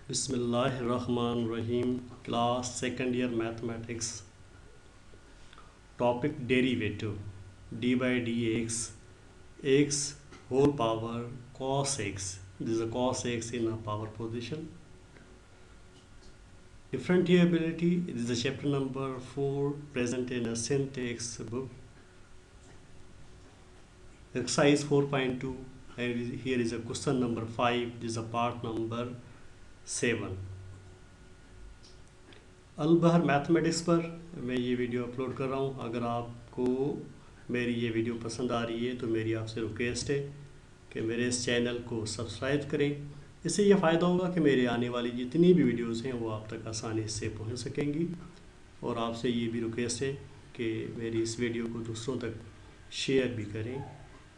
बिस्मिल्लाहिर्रहमानिर्रहीम। Class second year mathematics. Topic derivative d by D x whole power cos x. This is a cos x in a power position. Differentiability. This is a chapter number 4 present in a syntax book. Exercise 4.2. Here is a question number 5. This is a part number 7. अलबहर mathematics पर मैं ये video upload कर रहा हूँ। अगर आपको मेरी ये वीडियो पसंद आ रही है तो मेरी आपसे रिक्वेस्ट है कि मेरे इस चैनल को सब्सक्राइब करें। इससे ये फ़ायदा होगा कि मेरे आने वाली जितनी भी वीडियोस हैं वो आप तक आसानी से पहुँच सकेंगी। और आपसे ये भी रिक्वेस्ट है कि मेरी इस वीडियो को दूसरों तक शेयर भी करें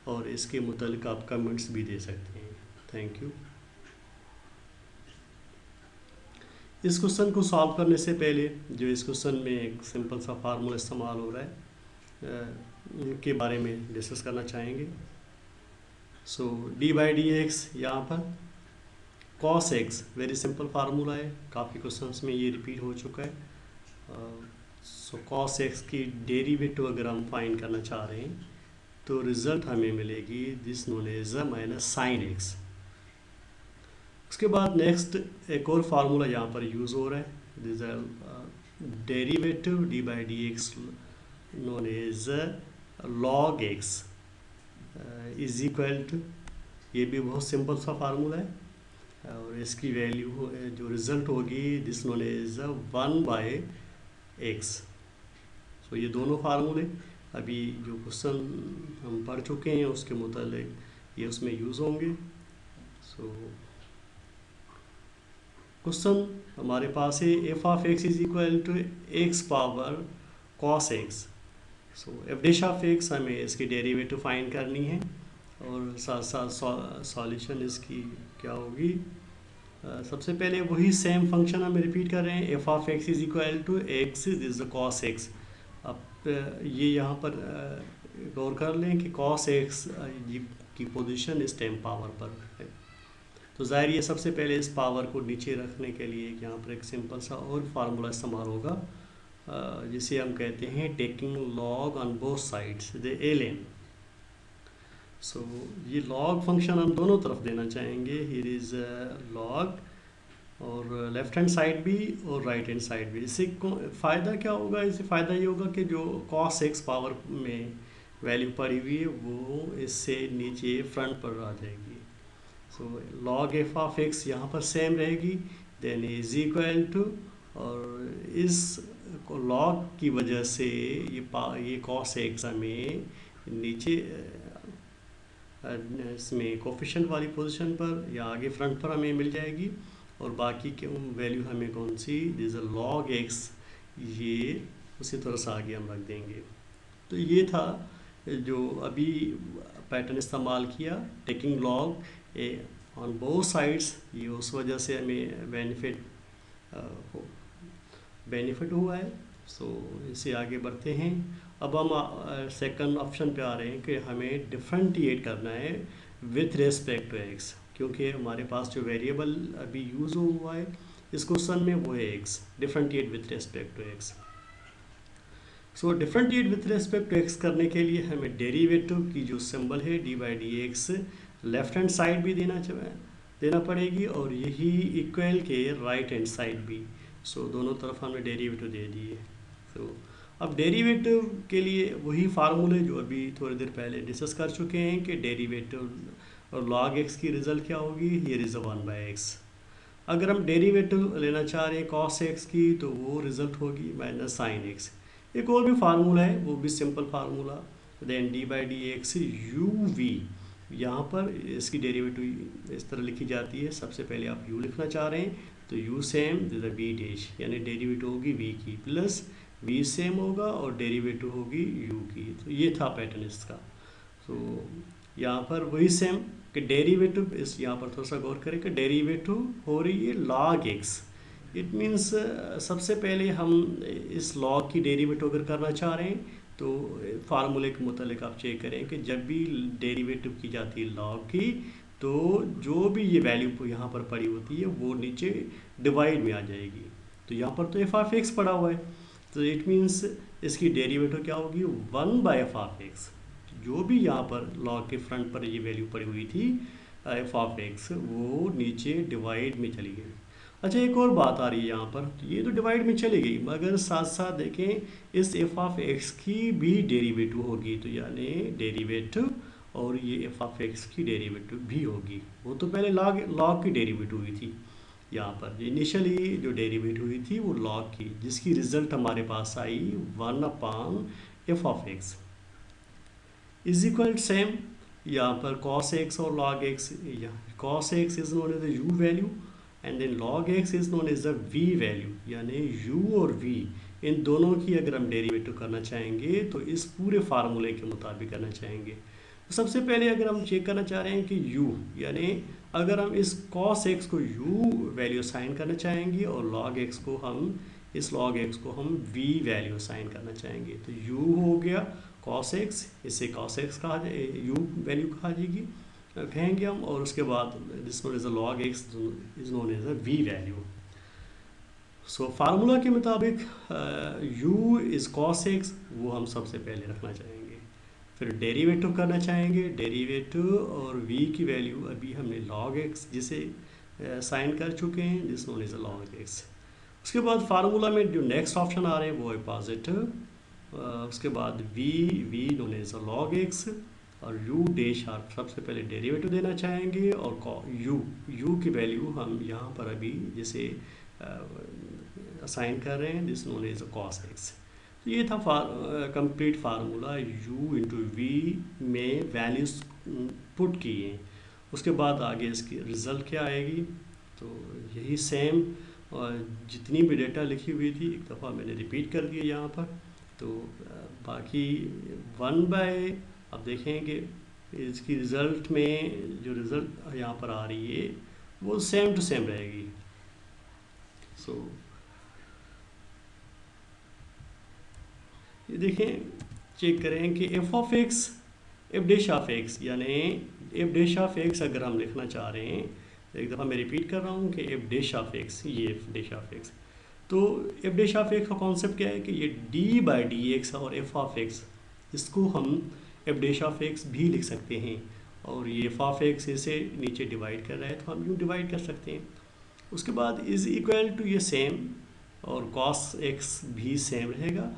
और इसके मुतालिक आप कमेंट्स भी दे सकते हैं। Thank you. इस क्वेश्चन को सॉल्व करने से पहले जो इस क्वेश्चन में एक सिंपल सा फार्मूला इस्तेमाल हो रहा है उनके बारे में डिस्कस करना चाहेंगे। सो डी बाई डी एक्स, यहाँ पर cos x very simple formula है, काफ़ी क्वेश्चंस में ये रिपीट हो चुका है। सो कॉस एक्स की डेरिवेटिव अगर हम फाइंड करना चाह रहे हैं तो रिज़ल्ट हमें मिलेगी this known as a minus sine x. उसके बाद नेक्स्ट एक और फार्मूला यहाँ पर यूज़ हो रहा है, this derivative d by D x known as log x is equal to, ये भी बहुत सिंपल सा फार्मूला है और इसकी वैल्यू जो रिज़ल्ट होगी this known as 1 by X. So ये दोनों फार्मूले अभी जो क्वेश्चन हम पढ़ चुके हैं उसके मुतालिक ये उसमें यूज़ होंगे। सो क्वेश्चन हमारे पास है f of x is equal to x power cos x. So f dash of x हमें इसकी डेरिवेटिव फाइंड करनी है और साथ साथ सॉल्यूशन इसकी क्या होगी। सबसे पहले वही सेम फंक्शन हम रिपीट कर रहे हैं, f of x is equal to x this the cos x. अब ये यहाँ पर गौर कर लें कि कॉस एक्स की पोजीशन इस टाइम पावर पर है, तो ज़ाहिर ये सबसे पहले इस पावर को नीचे रखने के लिए यहाँ पर एक सिंपल सा और फार्मूला इस्तेमाल होगा जिसे हम कहते हैं taking log on both sides the LN. So ये लॉग फंक्शन हम दोनों तरफ देना चाहेंगे, हियर इज़ लॉग और लेफ्ट हैंड साइड भी और राइट हैंड साइड भी। इससे फ़ायदा क्या होगा, इससे फ़ायदा ये होगा कि जो कॉस एक्स पावर में वैल्यू पड़ी हुई है वो इससे नीचे फ्रंट पर आ जाएगी। So log F of x यहाँ पर सेम रहेगी, देन इज इक्वल टू, और इस लॉग की वजह से ये कॉस एक्स हमें नीचे इसमें कोफिशिएंट वाली पोजीशन पर या आगे फ्रंट पर हमें मिल जाएगी और बाकी के वैल्यू हमें कौन सी दिस लॉग एक्स ये उसी तरह से आगे हम रख देंगे। तो ये था जो अभी पैटर्न इस्तेमाल किया, taking log on both sides, ये उस वजह से हमें बेनिफिट हुआ है। सो इससे आगे बढ़ते हैं। अब हम सेकंड ऑप्शन पे आ रहे हैं कि हमें डिफरेंटिएट करना है विथ रेस्पेक्ट टू एक्स, क्योंकि हमारे पास जो वेरिएबल अभी यूज़ हुआ है इस क्वेश्चन में वो है X. Differentiate with respect to X. So differentiate with respect to X करने के लिए हमें डेरिवेटिव की जो सिंबल है D by D X left hand side भी देना पड़ेगी और यही इक्वल के राइट हैंड साइड भी। सो दोनों तरफ हमने डेरिवेटिव दे दिए। सो अब डेरिवेटिव के लिए वही फार्मूले जो अभी थोड़ी देर पहले डिस्कस कर चुके हैं कि डेरिवेटिव और लॉग एक्स की रिजल्ट क्या होगी, हियर इज़ 1 बाय एक्स। अगर हम डेरिवेटिव लेना चाह रहे हैं कॉस एक्स की तो वो रिजल्ट होगी माइनस साइन एक्स। एक और भी फार्मूला है, वो भी simple formula, then d by D x u v. यहाँ पर इसकी डेरिवेटिव इस तरह लिखी जाती है, सबसे पहले आप u लिखना चाह रहे हैं तो u सेम v डैश, यानी डेरिवेटिव होगी v की प्लस v सेम होगा और डेरिवेटिव होगी u की। तो ये था पैटर्न इसका। तो यहाँ पर वही सेम कि डेरिवेटिव इस यहाँ पर थोड़ा सा गौर करें कि डेरिवेटिव हो रही है log x। इट मीन्स सबसे पहले हम इस लॉग की डेरिवेटिव अगर करना चाह रहे हैं तो फार्मूले के मुतालिक आप चेक करें कि जब भी डेरिवेटिव की जाती है लॉग की तो जो भी ये वैल्यू यहाँ पर पड़ी होती है वो नीचे डिवाइड में आ जाएगी। तो यहाँ पर तो एफ ऑफ एक्स पड़ा हुआ है, तो इट मीन्स इसकी डेरिवेटिव क्या होगी, 1/f(x). जो भी यहाँ पर लॉग के फ्रंट पर ये वैल्यू पड़ी हुई थी एफ ऑफ एक्स, वो नीचे डिवाइड में चली गई। अच्छा, एक और बात आ रही है यहाँ पर, तो ये तो डिवाइड में चली गई, मगर साथ साथ देखें इस एफ ऑफ एक्स की भी डेरिवेटिव होगी, तो यानी डेरिवेटिव और ये एफ ऑफ एक्स की डेरिवेटिव भी होगी। वो तो पहले लॉग की डेरिवेटिव हुई थी, यहाँ पर इनिशियली जो डेरिवेटिव हुई थी वो लॉग की, जिसकी रिजल्ट हमारे पास आई 1/f of x is equal same. यहाँ पर cos x और log x, cos x is known as the u value and then log x is known as the v value, यानी u और v इन दोनों की अगर हम डेरिवेटिव करना चाहेंगे तो इस पूरे फार्मूले के मुताबिक करना चाहेंगे। तो सबसे पहले अगर हम चेक करना चाह रहे हैं कि u, यानी अगर हम इस cos x को u वैल्यू साइन करना चाहेंगे और log x को हम हम v वैल्यू साइन करना चाहेंगे, तो u हो गया cos x, इसे cos x कहा जाए, u वैल्यू कहेंगे हम, और उसके बाद this known as a log x is known as a v value. So formula के मुताबिक u इज cos x, वो हम सबसे पहले रखना चाहेंगे, फिर डेरिवेटिव करना चाहेंगे, डेरिवेटिव और v की वैल्यू अभी हमने log x जिसे साइन कर चुके हैं, this known as a log x। उसके बाद फार्मूला में जो नेक्स्ट ऑप्शन आ रहे हैं वो है पॉजिटिव, उसके बाद v known as a log x और u डैश आप सबसे पहले डेरिवेटिव देना चाहेंगे, और u की वैल्यू हम यहाँ पर अभी जैसे असाइन कर रहे हैं, this known as a cos x। तो ये था complete formula u into v में वैल्यूज पुट की हैं। उसके बाद आगे इसकी रिज़ल्ट क्या आएगी, तो यही सेम और जितनी भी डेटा लिखी हुई थी एक दफ़ा मैंने रिपीट कर दिया यहाँ पर। तो बाकी 1/, अब देखेंगे इसकी रिज़ल्ट में जो रिज़ल्ट यहाँ पर आ रही है वो सेम टू सेम रहेगी। सो ये देखें, चेक करें कि f of x F dash of x, यानी एफ डैश ऑफ एक्स अगर हम लिखना चाह रहे हैं, एक दफ़ा मैं रिपीट कर रहा हूँ कि एफ डैश ऑफ एक्स, ये एफ डैश ऑफ एक्स, तो एफ डैश ऑफ एक्स का कॉन्सेप्ट क्या है कि ये d/dx और एफ ऑफ एक्स, इसको हम एफ डैश ऑफ एक्स भी लिख सकते हैं, और ये एफ ऑफ एक्स इसे नीचे डिवाइड कर रहा है तो हम यूँ डिवाइड कर सकते हैं। उसके बाद इज़ इक्वल टू ये सेम, और cos x भी सेम रहेगा।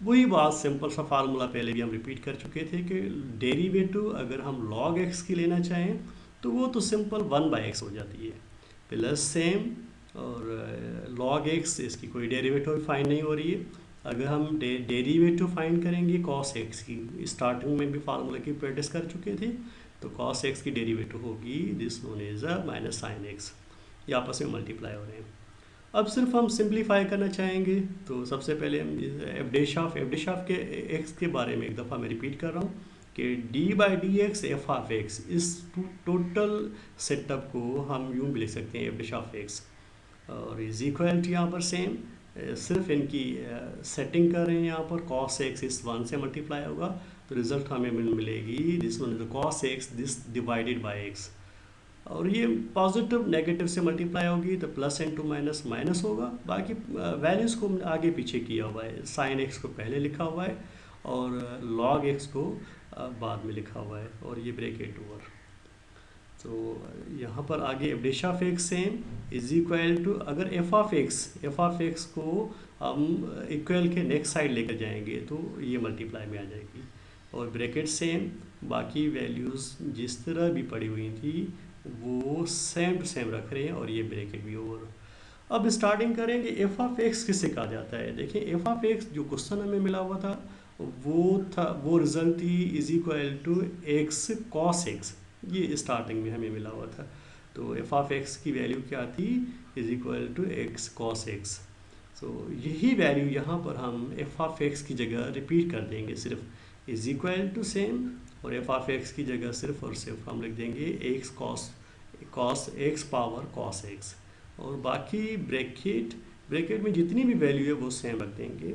वही बात, सिंपल सा फार्मूला पहले भी हम रिपीट कर चुके थे कि डेरिवेटिव अगर हम log x की लेना चाहें तो वो तो सिंपल 1/x हो जाती है, प्लस सेम और log x, इसकी कोई डेरिवेटिव फाइंड नहीं हो रही है। अगर हम डेरिवेटिव फाइंड करेंगे cos x की, स्टार्टिंग में भी फार्मूला की प्रैक्टिस कर चुके थे, तो cos x की डेरिवेटिव होगी this known as a minus sine x, ये आपस में मल्टीप्लाई हो रहे हैं। अब सिर्फ हम सिंप्लीफाई करना चाहेंगे, तो सबसे पहले हम एफ डैश ऑफ के एक्स के बारे में एक दफ़ा मैं रिपीट कर रहा हूँ कि d/dx एफ ऑफ एक्स, इस टोटल सेटअप को हम यूँ भी लिख सकते हैं एफ डैश ऑफ एक्स, और इज इक्वल टू यहाँ पर सेम, सिर्फ इनकी सेटिंग कर रहे हैं, यहाँ पर cos x इस 1 से मल्टीप्लाई होगा, तो रिज़ल्ट हमें मिलेगी this one is cos x this divided by x, और ये पॉजिटिव नेगेटिव से मल्टीप्लाई होगी तो प्लस इंटू माइनस माइनस होगा। बाकी वैल्यूज़ को आगे पीछे किया हुआ है, साइन एक्स को पहले लिखा हुआ है और लॉग एक्स को बाद में लिखा हुआ है, और ये ब्रैकेट ओवर। तो यहाँ पर आगे f dash of x same is equal to, अगर एफ ऑफ एक्स को हम इक्वल के नेक्स्ट साइड लेकर जाएंगे तो ये मल्टीप्लाई में आ जाएगी, और ब्रैकेट सेम, बाकी वैल्यूज़ जिस तरह भी पड़ी हुई थी वो सेम टू सेम रख रहे हैं, और ये ब्रैकेट भी ओवर। अब स्टार्टिंग करेंगे एफ ऑफ एक्स किससे कहा जाता है। देखिए एफ ऑफ एक्स जो क्वेश्चन हमें मिला हुआ था वो रिजल्ट थी is equal to x cos x, ये स्टार्टिंग में हमें मिला हुआ था। तो एफ ऑफ एक्स की वैल्यू क्या थी, is equal to x cos x. तो यही वैल्यू यहाँ पर हम एफ ऑफ एक्स की जगह रिपीट कर देंगे, सिर्फ इज इक्वल टू सेम, और एफ ऑफ एक्स की जगह सिर्फ और सिर्फ हम लिख देंगे x cos x power cos x, और बाकी ब्रैकेट में जितनी भी वैल्यू है वो सेम रख देंगे,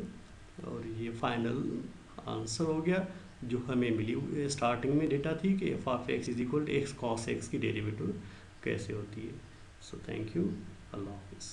और ये फाइनल आंसर हो गया। जो हमें मिली स्टार्टिंग में डेटा थी कि f of x is equal to x cos x की डेरिवेटिव कैसे होती है। सो थैंक यू, अल्लाह हाफिज़।